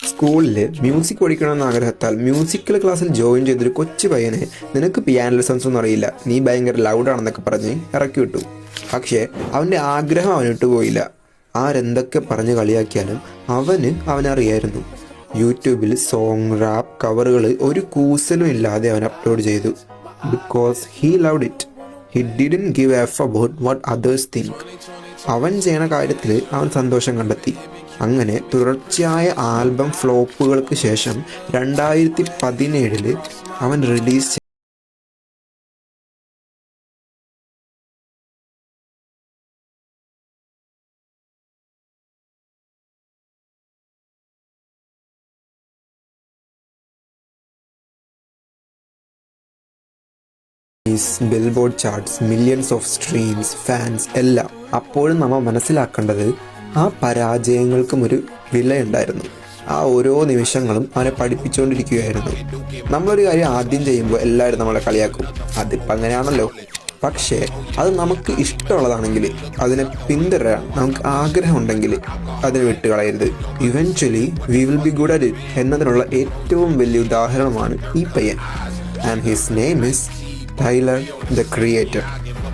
സ്കൂളിൽ music പഠിക്കണമെന്ന ആഗ്രഹത്താൽ musical ക്ലാസ്സിൽ join ചെയ്തൊരു കൊച്ചു പയ്യനെ നിനക്ക് പിയാനോ ലെസൺസ് ഒന്നും അറിയില്ല, നീ ഭയങ്കര ലൗഡാണെന്നൊക്കെ പറഞ്ഞ് ഇറക്കി വിട്ടു. പക്ഷേ അവൻ്റെ ആഗ്രഹം അവനിട്ട് പോയില്ല. ആരെന്തൊക്കെ പറഞ്ഞ് കളിയാക്കിയാലും അവനറിയായിരുന്നു. യൂട്യൂബിൽ സോങ്, റാപ്പ്, കവറുകൾ ഒരു കൂസലും ഇല്ലാതെ അവൻ അപ്ലോഡ് ചെയ്തു. Because he loved it. He didn't give A F about what others think. അവൻ ചെയ്യണ കാര്യത്തിൽ അവൻ സന്തോഷം കണ്ടെത്തി. അങ്ങനെ തുടർച്ചയായ ആൽബം ഫ്ലോപ്പുകൾക്ക് ശേഷം 2017 അവൻ release Billboard charts, millions of streams, fans എല്ലാം. അപ്പോഴും നമ്മൾ മനസ്സിലാക്കേണ്ടത് ആ പരാജയങ്ങൾക്കും ഒരു വിലയുണ്ടായിരുന്നു. ആ ഓരോ നിമിഷങ്ങളും അവനെ പഠിപ്പിച്ചുകൊണ്ടിരിക്കുകയായിരുന്നു. നമ്മളൊരു കാര്യം ആദ്യം ചെയ്യുമ്പോൾ എല്ലാവരും നമ്മളെ കളിയാക്കും, അതിപ്പോൾ അങ്ങനെയാണല്ലോ. പക്ഷേ അത് നമുക്ക് ഇഷ്ടമുള്ളതാണെങ്കിൽ അതിനെ പിന്തുടരാൻ നമുക്ക് ആഗ്രഹമുണ്ടെങ്കിൽ അതിനെ വിട്ടുകളയരുത്. Eventually we will be good at it എന്നതിനുള്ള ഏറ്റവും വലിയ ഉദാഹരണമാണ് ഈ പയ്യൻ. And his name is Tyler the creator.